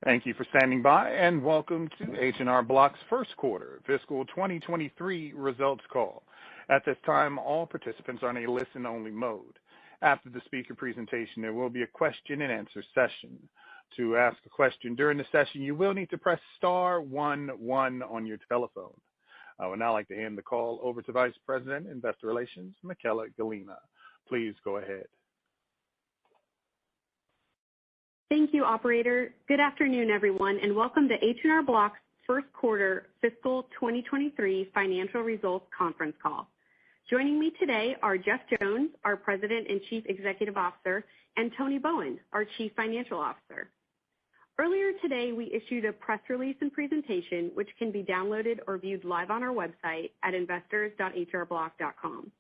Thank you for standing by, and welcome to H&R Block's first quarter fiscal 2023 results call. At this time, all participants are in a listen-only mode. After the speaker presentation, there will be a question-and-answer session. To ask a question during the session, you will need to press star 11 on your telephone. I would now like to hand the call over to Vice President, Investor Relations, Michaela Gallina. Please go ahead. Thank you, operator. Good afternoon, everyone, and welcome to H&R Block's first quarter fiscal 2023 financial results conference call. Joining me today are Jeff Jones, our President and Chief Executive Officer, and Tony Bowen, our Chief Financial Officer. Earlier today, we issued a press release and presentation which can be downloaded or viewed live on our website at investors.hrblock.com.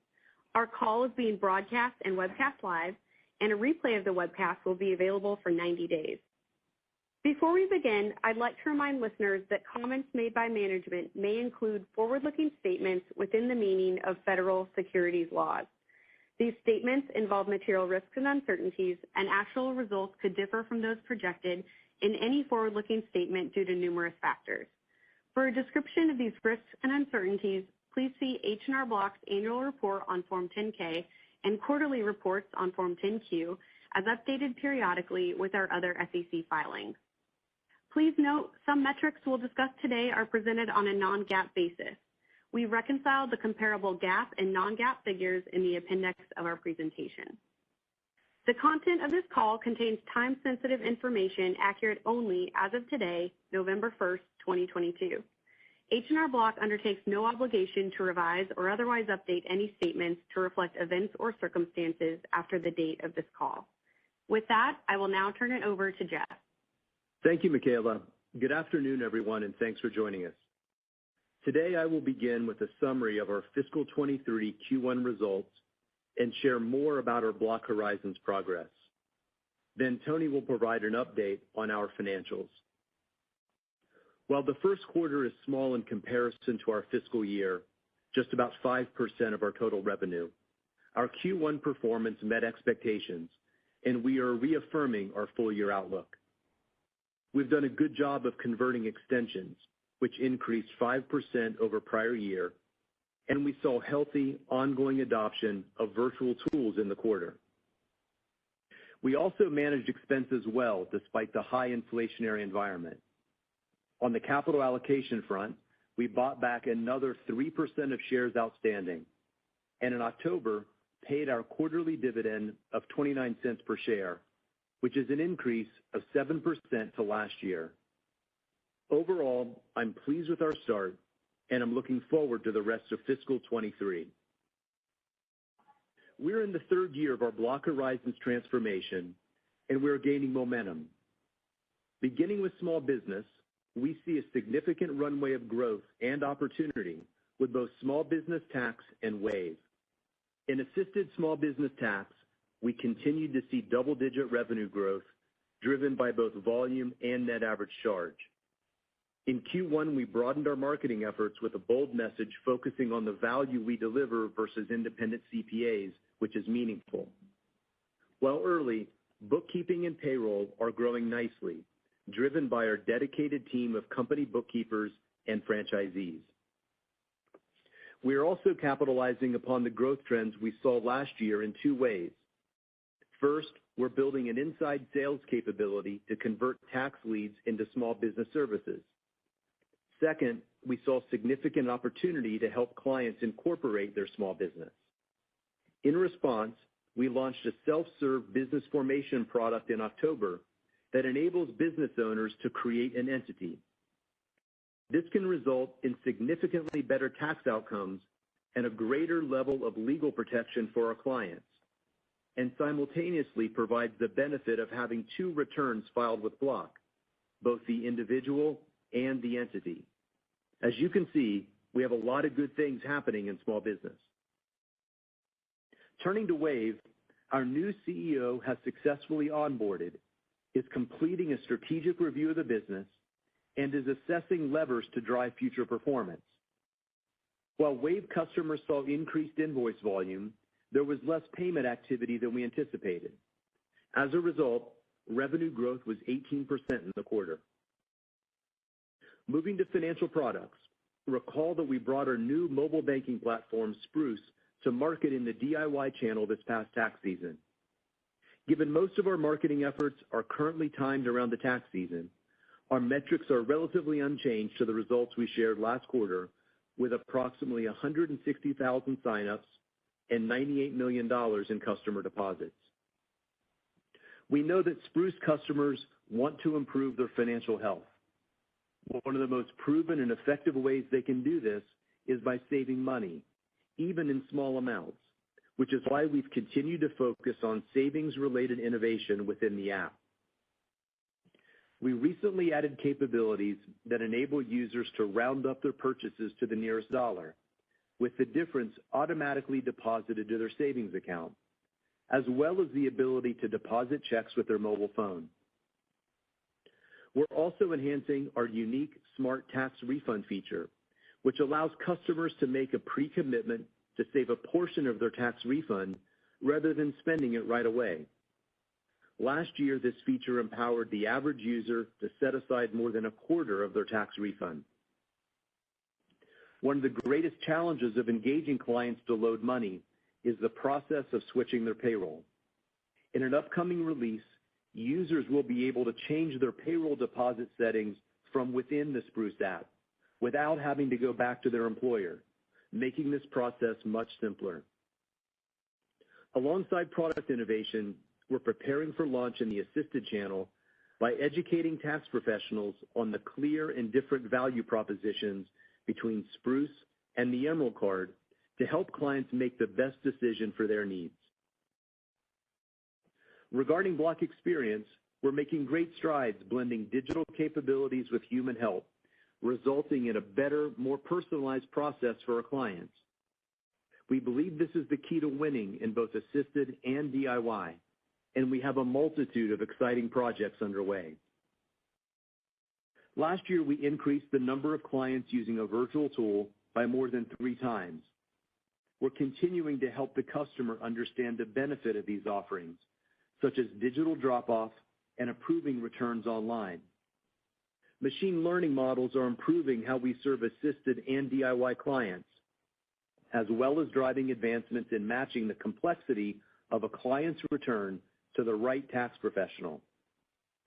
Our call is being broadcast and webcast live, and a replay of the webcast will be available for 90 days. Before we begin, I'd like to remind listeners that comments made by management may include forward-looking statements within the meaning of federal securities laws. These statements involve material risks and uncertainties, and actual results could differ from those projected in any forward-looking statement due to numerous factors. For a description of these risks and uncertainties, please see H&R Block's annual report on Form 10-K and quarterly reports on Form 10-Q as updated periodically with our other SEC filings. Please note, some metrics we'll discuss today are presented on a non-GAAP basis. We reconciled the comparable GAAP and non-GAAP figures in the appendix of our presentation. The content of this call contains time-sensitive information accurate only as of today, November 1st, 2022. H&R Block undertakes no obligation to revise or otherwise update any statements to reflect events or circumstances after the date of this call. With that, I will now turn it over to Jeff. Thank you, Michaela. Good afternoon, everyone, and thanks for joining us. Today, I will begin with a summary of our fiscal 23 Q1 results and share more about our Block Horizons progress. Then Tony will provide an update on our financials. While the first quarter is small in comparison to our fiscal year, just about 5% of our total revenue, our Q1 performance met expectations, and we are reaffirming our full-year outlook. We've done a good job of converting extensions, which increased 5% over prior year, and we saw healthy, ongoing adoption of virtual tools in the quarter. We also managed expenses well despite the high inflationary environment. On the capital allocation front, we bought back another 3% of shares outstanding, and in October, paid our quarterly dividend of 29 cents per share, which is an increase of 7% to last year. Overall, I'm pleased with our start, and I'm looking forward to the rest of fiscal 23. We're in the third year of our Block Horizons transformation, and we're gaining momentum. Beginning with small business, we see a significant runway of growth and opportunity with both small business tax and Wave. In assisted small business tax, we continue to see double-digit revenue growth driven by both volume and net average charge. In Q1, we broadened our marketing efforts with a bold message focusing on the value we deliver versus independent CPAs, which is meaningful. While early, bookkeeping and payroll are growing nicely, driven by our dedicated team of company bookkeepers and franchisees. We are also capitalizing upon the growth trends we saw last year in two ways. First, we're building an inside sales capability to convert tax leads into small business services. Second, we saw significant opportunity to help clients incorporate their small business. In response, we launched a self-serve business formation product in October that enables business owners to create an entity. This can result in significantly better tax outcomes and a greater level of legal protection for our clients, and simultaneously provides the benefit of having two returns filed with Block, both the individual and the entity. As you can see, we have a lot of good things happening in small business. Turning to Wave, our new CEO has successfully onboarded, is completing a strategic review of the business, and is assessing levers to drive future performance. While Wave customers saw increased invoice volume, there was less payment activity than we anticipated. As a result, revenue growth was 18% in the quarter. Moving to financial products, recall that we brought our new mobile banking platform, Spruce, to market in the DIY channel this past tax season. Given most of our marketing efforts are currently timed around the tax season, our metrics are relatively unchanged to the results we shared last quarter, with approximately 160,000 signups and $98 million in customer deposits. We know that Spruce customers want to improve their financial health. One of the most proven and effective ways they can do this is by saving money, even in small amounts, which is why we've continued to focus on savings-related innovation within the app. We recently added capabilities that enable users to round up their purchases to the nearest dollar, with the difference automatically deposited to their savings account, as well as the ability to deposit checks with their mobile phone. We're also enhancing our unique Smart Tax Refund feature, which allows customers to make a pre-commitment to save a portion of their tax refund rather than spending it right away. Last year, this feature empowered the average user to set aside more than a quarter of their tax refund. One of the greatest challenges of engaging clients to load money is the process of switching their payroll. In an upcoming release, users will be able to change their payroll deposit settings from within the Spruce app without having to go back to their employer, making this process much simpler. Alongside product innovation, we're preparing for launch in the assisted channel by educating tax professionals on the clear and different value propositions between Spruce and the Emerald Card to help clients make the best decision for their needs. Regarding Block Experience, we're making great strides blending digital capabilities with human help, resulting in a better, more personalized process for our clients. We believe this is the key to winning in both assisted and DIY, and we have a multitude of exciting projects underway. Last year, we increased the number of clients using a virtual tool by more than 3 times. We're continuing to help the customer understand the benefit of these offerings, such as digital drop-off and approving returns online. Machine learning models are improving how we serve assisted and DIY clients, as well as driving advancements in matching the complexity of a client's return to the right tax professional.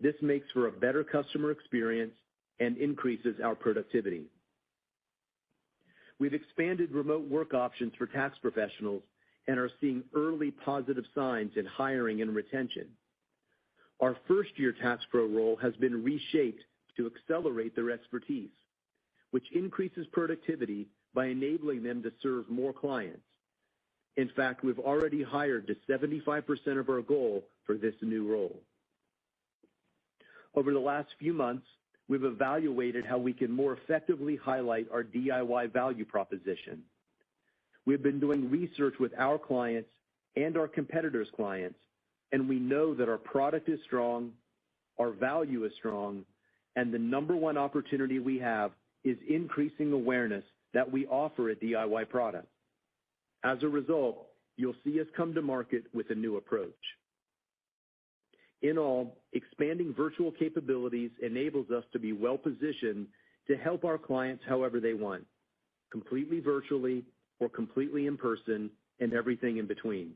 This makes for a better customer experience and increases our productivity. We've expanded remote work options for tax professionals and are seeing early positive signs in hiring and retention. Our first-year tax pro role has been reshaped to accelerate their expertise, which increases productivity by enabling them to serve more clients. In fact, we've already hired to 75% of our goal for this new role. Over the last few months, we've evaluated how we can more effectively highlight our DIY value proposition. We've been doing research with our clients and our competitors' clients, and we know that our product is strong, our value is strong, and the number one opportunity we have is increasing awareness that we offer a DIY product. As a result, you'll see us come to market with a new approach. In all, expanding virtual capabilities enables us to be well-positioned to help our clients however they want, completely virtually or completely in person, and everything in between.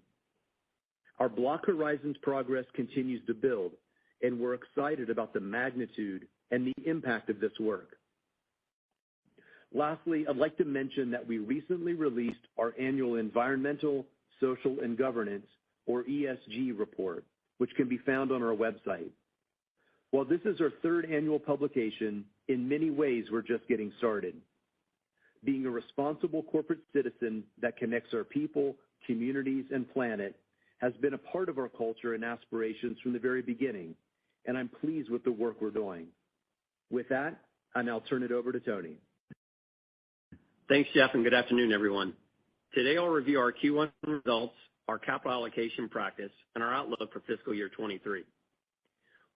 Our Block Horizons progress continues to build, and we're excited about the magnitude and the impact of this work. Lastly, I'd like to mention that we recently released our annual Environmental, Social, and Governance, or ESG report, which can be found on our website. While this is our 3rd annual publication, in many ways we're just getting started. Being a responsible corporate citizen that connects our people, communities, and planet has been a part of our culture and aspirations from the very beginning, and I'm pleased with the work we're doing. With that, I now turn it over to Tony. Thanks, Jeff, and good afternoon, everyone. Today I'll review our Q1 results, our capital allocation practice, and our outlook for fiscal year 23.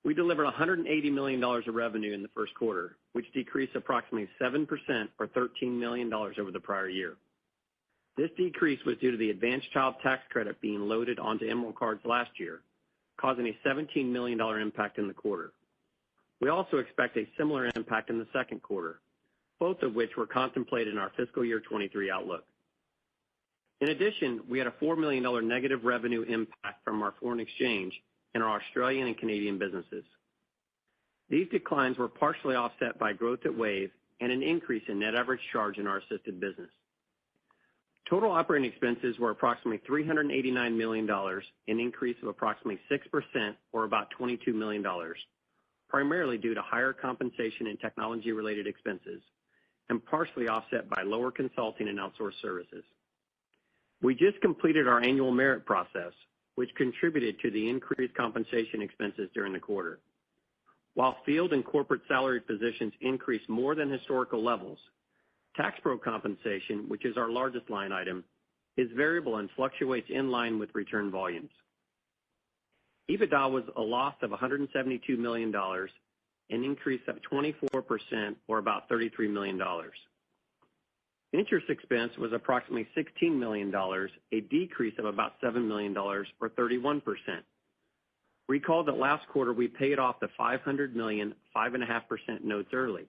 We delivered $180 million of revenue in the first quarter, which decreased approximately 7% or $13 million over the prior year. This decrease was due to the advanced child tax credit being loaded onto Emerald Cards last year, causing a $17 million impact in the quarter. We also expect a similar impact in the second quarter, both of which were contemplated in our fiscal year 23 outlook. In addition, we had a $4 million negative revenue impact from our foreign exchange in our Australian and Canadian businesses. These declines were partially offset by growth at Wave and an increase in net average charge in our assisted business. Total operating expenses were approximately $389 million, an increase of approximately 6% or about $22 million, primarily due to higher compensation and technology-related expenses, and partially offset by lower consulting and outsourced services. We just completed our annual merit process, which contributed to the increased compensation expenses during the quarter. While field and corporate salaried positions increased more than historical levels, tax pro compensation, which is our largest line item, is variable and fluctuates in line with return volumes. EBITDA was a loss of $172 million, an increase of 24% or about $33 million. Interest expense was approximately $16 million, a decrease of about $7 million or 31%. Recall that last quarter we paid off the $500 million 5.5% notes early,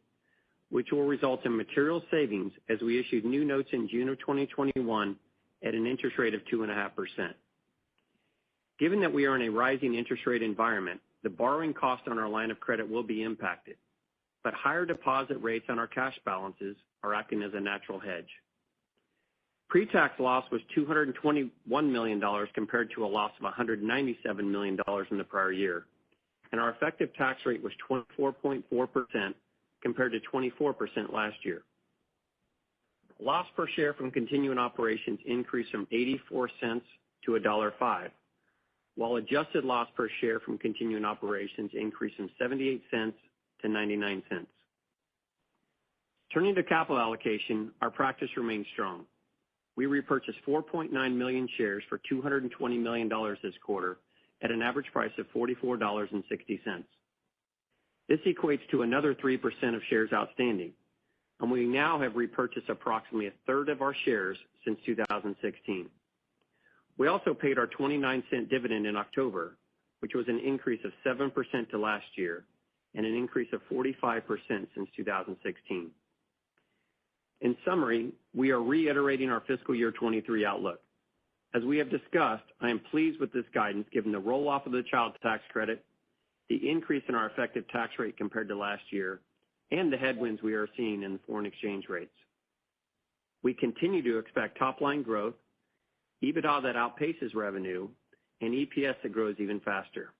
which will result in material savings as we issued new notes in June of 2021 at an interest rate of 2.5%. Given that we are in a rising interest rate environment, the borrowing cost on our line of credit will be impacted, but higher deposit rates on our cash balances are acting as a natural hedge. Pre-tax loss was $221 million compared to a loss of $197 million in the prior year, and our effective tax rate was 24.4% compared to 24% last year. Loss per share from continuing operations increased from 84 cents to $1.05, while adjusted loss per share from continuing operations increased from 78 cents to 99 cents. Turning to capital allocation, our practice remains strong. We repurchased 4.9 million shares for $220 million this quarter at an average price of $44.60. This equates to another 3% of shares outstanding, and we now have repurchased approximately a third of our shares since 2016. We also paid our 29-cent dividend in October, which was an increase of 7% to last year and an increase of 45% since 2016. In summary, we are reiterating our fiscal year 23 outlook. As we have discussed, I am pleased with this guidance given the roll-off of the child tax credit, the increase in our effective tax rate compared to last year, and the headwinds we are seeing in the foreign exchange rates. We continue to expect top-line growth, EBITDA that outpaces revenue, and EPS that grows even faster.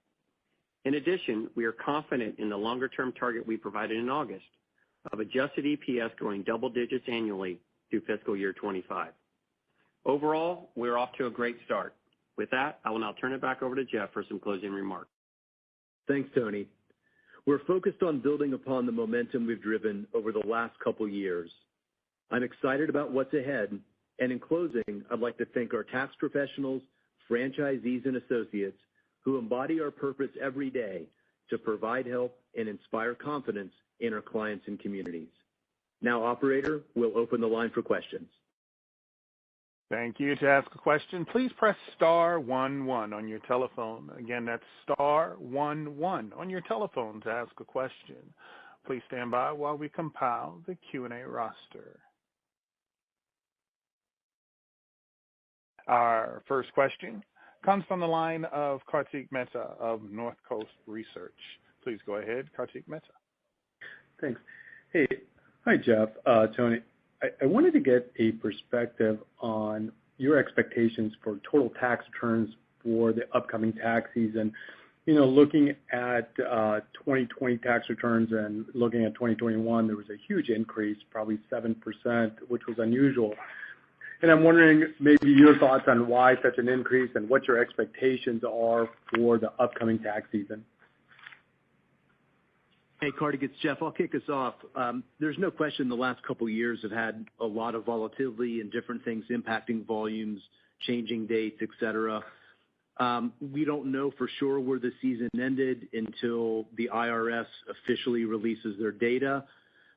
In addition, we are confident in the longer-term target we provided in August of adjusted EPS growing double digits annually through fiscal year 25. Overall, we're off to a great start. With that, I will now turn it back over to Jeff for some closing remarks. Thanks, Tony. We're focused on building upon the momentum we've driven over the last couple years. I'm excited about what's ahead, and in closing, I'd like to thank our tax professionals, franchisees, and associates who embody our purpose every day to provide help and inspire confidence in our clients and communities. Now, operator, we'll open the line for questions. Thank you. To ask a question, please press star 11 on your telephone. Again, that's star 11 on your telephone to ask a question. Please stand by while we compile the Q&A roster. Our first question comes from the line of Kartik Mehta of Northcoast Research. Please go ahead, Kartik Mehta. Thanks. Hey, hi, Jeff, Tony. I wanted to get a perspective on your expectations for total tax returns for the upcoming tax season. You know, looking at 2020 tax returns and looking at 2021, there was a huge increase, probably 7%, which was unusual. And I'm wondering maybe your thoughts on why such an increase and what your expectations are for the upcoming tax season. Hey, Kartik, it's Jeff. I'll kick us off. There's no question the last couple of years have had a lot of volatility and different things impacting volumes, changing dates, et cetera. We don't know for sure where the season ended until the IRS officially releases their data.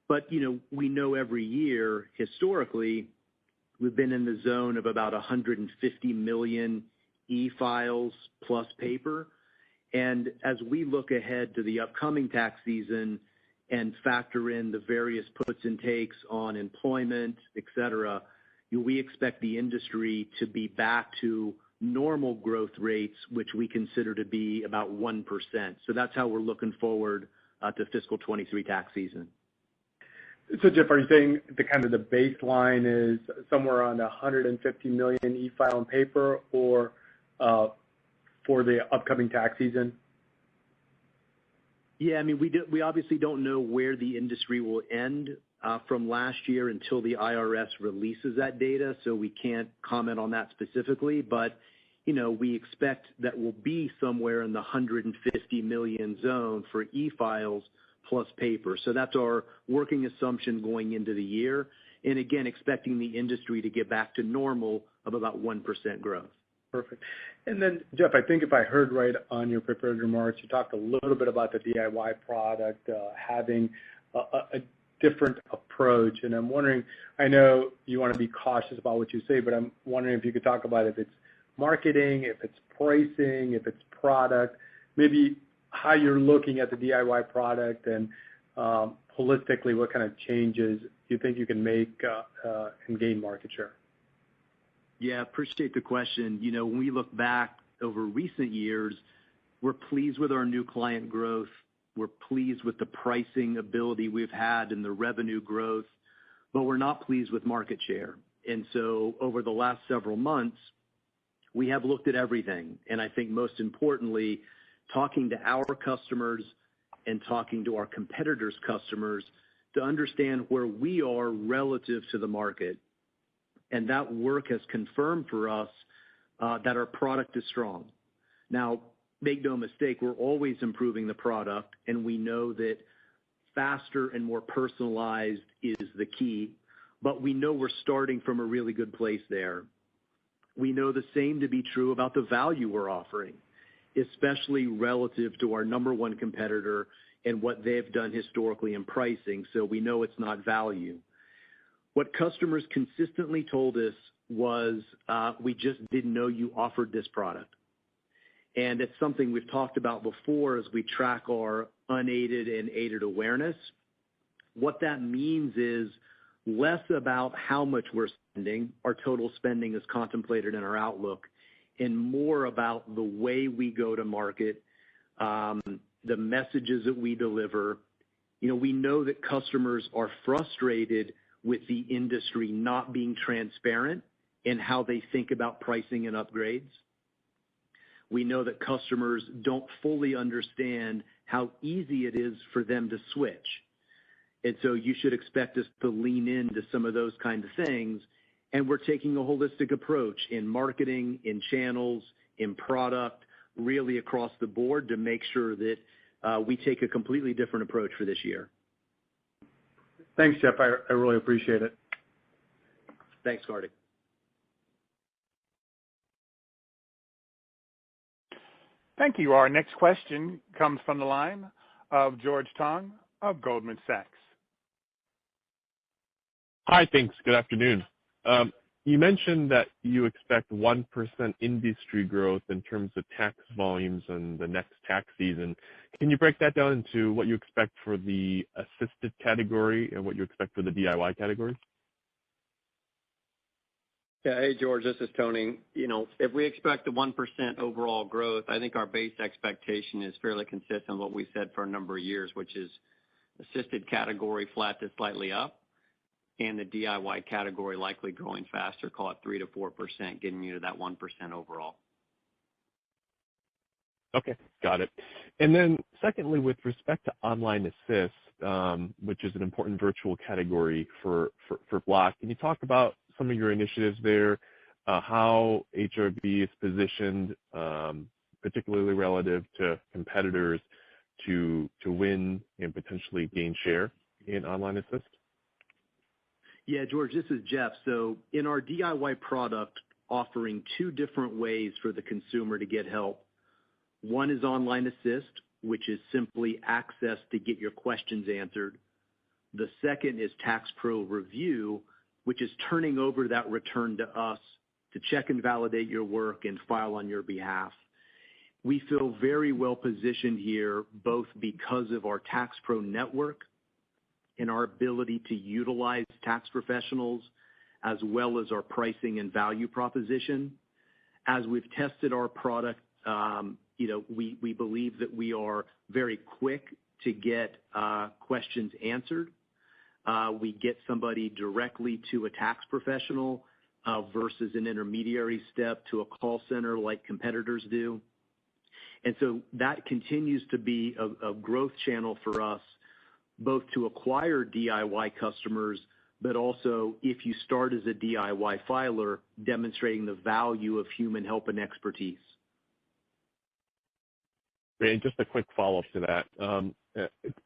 But, you know, we know every year, historically, we've been in the zone of about 150 million e-files plus paper. And as we look ahead to the upcoming tax season, and factor in the various puts and takes on employment, et cetera, we expect the industry to be back to normal growth rates, which we consider to be about 1%. So that's how we're looking forward to fiscal 23 tax season. So Jeff, are you saying the baseline is somewhere around 150 million e-file and paper, or for the upcoming tax season? Yeah, I mean, we obviously don't know where the industry will end from last year until the IRS releases that data, so we can't comment on that specifically. But, you know, we expect that we'll be somewhere in the 150 million zone for e-files plus paper. So that's our working assumption going into the year. And again, expecting the industry to get back to normal of about 1% growth. Perfect. And then, Jeff, I think if I heard right on your prepared remarks, you talked a little bit about the DIY product having a different approach. And I'm wondering, I know you want to be cautious about what you say, but I'm wondering if you could talk about if it's marketing, if it's pricing, if it's product, maybe how you're looking at the DIY product, and holistically what kind of changes you think you can make and gain market share. Yeah, appreciate the question. You know, when we look back over recent years, we're pleased with our new client growth. We're pleased with the pricing ability we've had and the revenue growth, but we're not pleased with market share. And so over the last several months, we have looked at everything. And I think most importantly, talking to our customers and talking to our competitors' customers to understand where we are relative to the market. And that work has confirmed for us that our product is strong. Now, make no mistake, we're always improving the product, and we know that faster and more personalized is the key, but we know we're starting from a really good place there. We know the same to be true about the value we're offering, especially relative to our number one competitor and what they've done historically in pricing, so we know it's not value. What customers consistently told us was, we just didn't know you offered this product. And it's something we've talked about before as we track our unaided and aided awareness. What that means is less about how much we're spending, our total spending is contemplated in our outlook, and more about the way we go to market, the messages that we deliver. You know, we know that customers are frustrated with the industry not being transparent in how they think about pricing and upgrades. We know that customers don't fully understand how easy it is for them to switch. And so you should expect us to lean into some of those kind of things. And we're taking a holistic approach in marketing, in channels, in product, really across the board to make sure that we take a completely different approach for this year. Thanks, Jeff. I really appreciate it. Thanks, Kartik. Thank you. Our next question comes from the line of George Tong of Goldman Sachs. Hi, thanks. Good afternoon. You mentioned that you expect 1% industry growth in terms of tax volumes in the next tax season. Can you break that down into what you expect for the assisted category and what you expect for the DIY category? Yeah. Hey, George, this is Tony. You know, if we expect the 1% overall growth, I think our base expectation is fairly consistent with what we said for a number of years, which is assisted category flat to slightly up, and the DIY category likely growing faster, call it 3 to 4%, getting you to that 1% overall. Okay, got it. And then secondly, with respect to Online Assist, which is an important virtual category for Block, can you talk about some of your initiatives there, how HRB is positioned, particularly relative to competitors, to win and potentially gain share in Online Assist? Yeah, George, this is Jeff. So in our DIY product, offering two different ways for the consumer to get help. One is Online Assist, which is simply access to get your questions answered. The second is Tax Pro Review, which is turning over that return to us to check and validate your work and file on your behalf. We feel very well positioned here, both because of our Tax Pro network in our ability to utilize tax professionals as well as our pricing and value proposition. As we've tested our product, we believe that we are very quick to get questions answered. We get somebody directly to a tax professional versus an intermediary step to a call center like competitors do. And so that continues to be a growth channel for us, both to acquire DIY customers, but also if you start as a DIY filer, demonstrating the value of human help and expertise. And just a quick follow-up to that.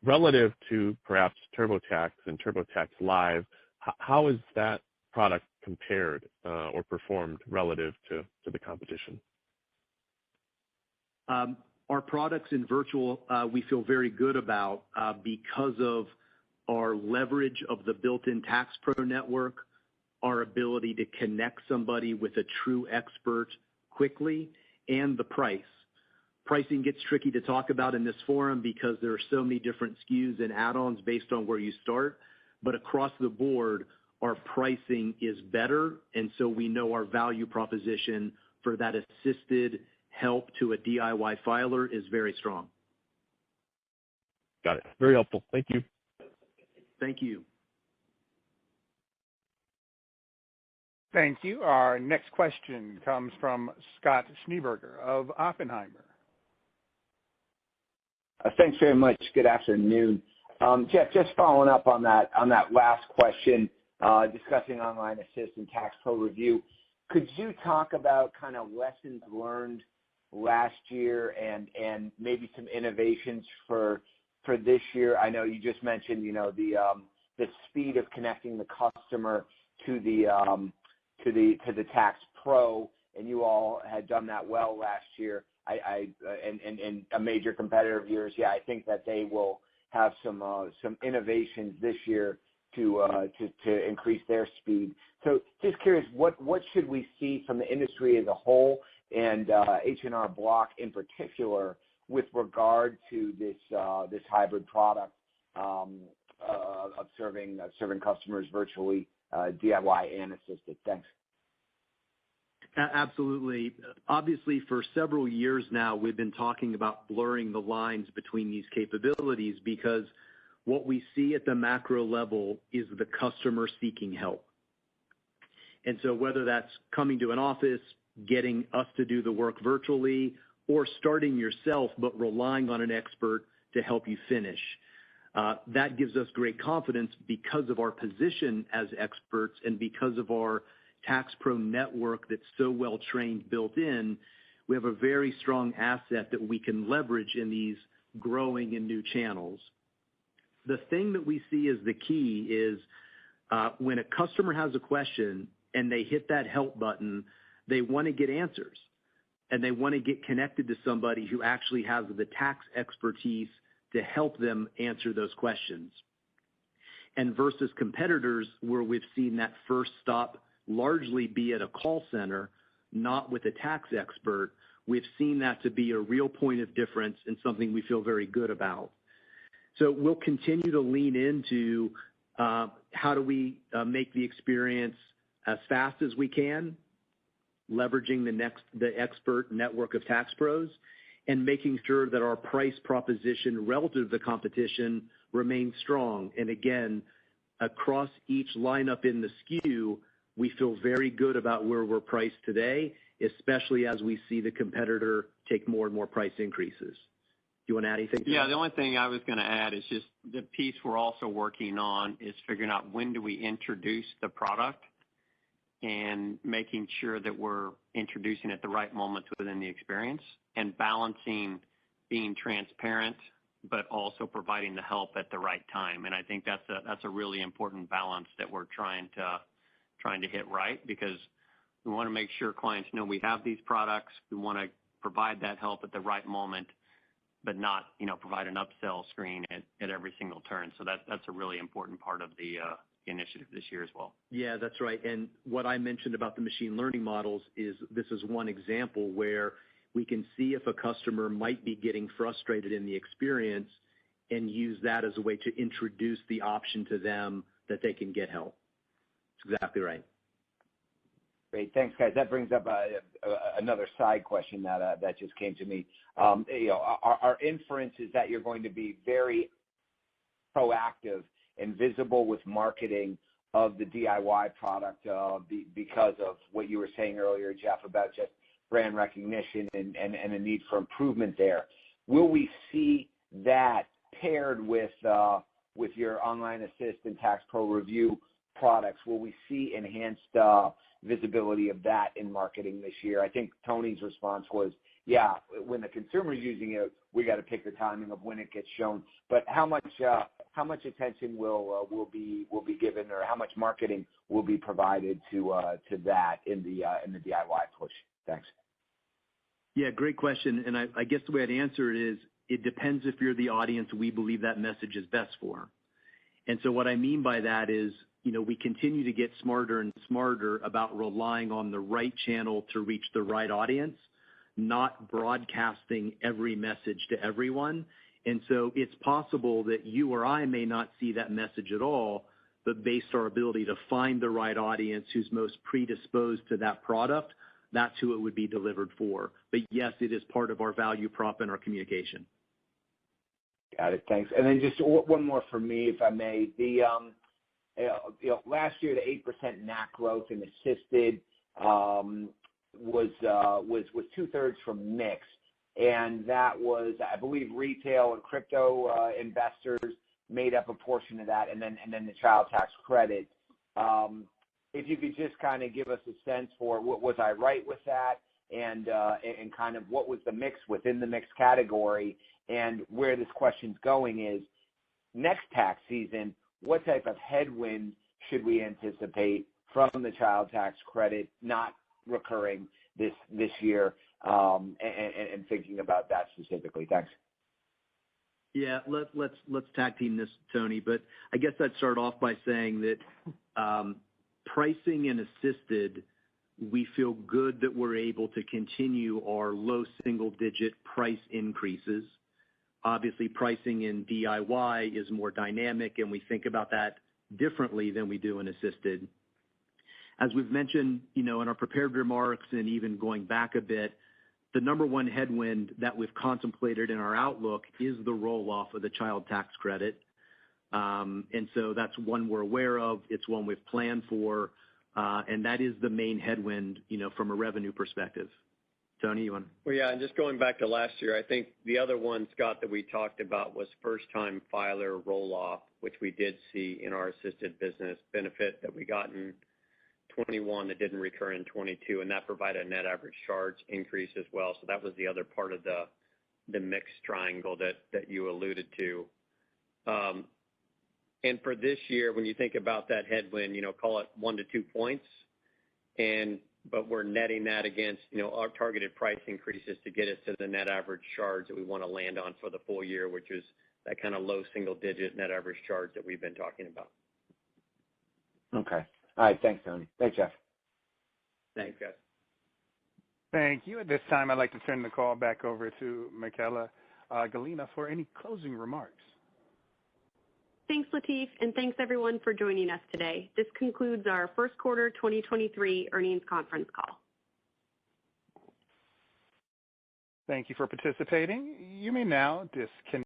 Relative to perhaps TurboTax and TurboTax Live, how is that product compared or performed relative to the competition? Our products in virtual, we feel very good about because of our leverage of the built-in Tax Pro network, our ability to connect somebody with a true expert quickly, and the price. Pricing gets tricky to talk about in this forum because there are so many different SKUs and add-ons based on where you start, but across the board, our pricing is better, and so we know our value proposition for that assisted help to a DIY filer is very strong. Got it. Very helpful. Thank you. Thank you. Thank you. Our next question comes from Scott Schneeberger of Oppenheimer. Thanks very much. Good afternoon. Jeff, just following up on that last question, discussing Online Assist and Tax Pro Review. Could you talk about kind of lessons learned last year and maybe some innovations for this year? I know you just mentioned, the speed of connecting the customer to the Tax Pro, and you all had done that well last year. And a major competitor of yours, I think that they will have some innovations this year to increase their speed. So just curious, what should we see from the industry as a whole and H&R Block in particular with regard to this hybrid product of serving customers virtually, DIY and assisted? Thanks. Absolutely. Obviously, for several years now, we've been talking about blurring the lines between these capabilities because what we see at the macro level is the customer seeking help. And so whether that's coming to an office, getting us to do the work virtually, or starting yourself but relying on an expert to help you finish, that gives us great confidence because of our position as experts and because of our Tax Pro network that's so well trained built in. We have a very strong asset that we can leverage in these growing and new channels. The thing that we see as the key is when a customer has a question and they hit that help button, they want to get answers and they want to get connected to somebody who actually has the tax expertise to help them answer those questions. And versus competitors where we've seen that first stop largely be at a call center, not with a tax expert, we've seen that to be a real point of difference and something we feel very good about. So we'll continue to lean into how do we make the experience as fast as we can, leveraging the expert network of tax pros, and making sure that our price proposition relative to the competition remains strong. And again, across each lineup in the SKU, we feel very good about where we're priced today, especially as we see the competitor take more and more price increases. Do you want to add anything? Yeah, the only thing I was going to add is just the piece we're also working on is figuring out when do we introduce the product and making sure that we're introducing at the right moments within the experience and balancing being transparent but also providing the help at the right time. And I think that's a really important balance that we're trying to hit right, because we want to make sure clients know we have these products. We want to provide that help at the right moment, but not, provide an upsell screen at every single turn. So that's a really important part of the initiative this year as well. Yeah, that's right. And what I mentioned about the machine learning models is this is one example where we can see if a customer might be getting frustrated in the experience and use that as a way to introduce the option to them that they can get help. That's exactly right. Great. Thanks, guys. That brings up another side question that just came to me. Our inference is that you're going to be very proactive and visible with marketing of the DIY product because of what you were saying earlier, Jeff, about just brand recognition and a need for improvement there. Will we see that paired with your Online Assist and Tax Pro Review products? Will we see enhanced visibility of that in marketing this year? I think Tony's response was, yeah, when the consumer's using it, we got to pick the timing of when it gets shown. But how much attention will be given, or how much marketing will be provided to that in the DIY push? Thanks. Yeah, great question. And I guess the way I'd answer it is, it depends if you're the audience we believe that message is best for. And so what I mean by that is, we continue to get smarter and smarter about relying on the right channel to reach the right audience, not broadcasting every message to everyone. And so it's possible that you or I may not see that message at all, but based on our ability to find the right audience who's most predisposed to that product, that's who it would be delivered for. But yes, it is part of our value prop and our communication. Got it. Thanks. And then just one more for me, if I may. Last year, the 8% NAC growth in assisted was 2/3 from mix, and that was, I believe, retail and crypto investors made up a portion of that, and then the child tax credit. If you could just kind of give us a sense for, was I right with that, and kind of what was the mix within the mix category, and where this question's going is, next tax season, what type of headwind should we anticipate from the child tax credit not recurring this year, and thinking about that specifically? Thanks. Yeah, let's tag team this, Tony. But I guess I'd start off by saying that pricing and assisted, we feel good that we're able to continue our low single-digit price increases. Obviously, pricing in DIY is more dynamic, and we think about that differently than we do in assisted. As we've mentioned, in our prepared remarks and even going back a bit, the number one headwind that we've contemplated in our outlook is the roll-off of the child tax credit. And so that's one we're aware of. It's one we've planned for, and that is the main headwind, from a revenue perspective. Tony, you want? Well, yeah, and just going back to last year, I think the other one, Scott, that we talked about was first-time filer roll-off, which we did see in our assisted business benefit that we got in 21 that didn't recur in 22, and that provided a net average charge increase as well. So that was the other part of the mix triangle that you alluded to. And for this year, when you think about that headwind, call it 1 to 2 points, but we're netting that against, our targeted price increases to get us to the net average charge that we want to land on for the full year, which is that kind of low single-digit net average charge that we've been talking about. Okay. All right. Thanks, Tony. Thanks, Jeff. Thanks, guys. Thank you. At this time, I'd like to turn the call back over to Michaela Gallina for any closing remarks. Thanks, Latif, and thanks everyone for joining us today. This concludes our first quarter 2023 earnings conference call. Thank you for participating. You may now disconnect.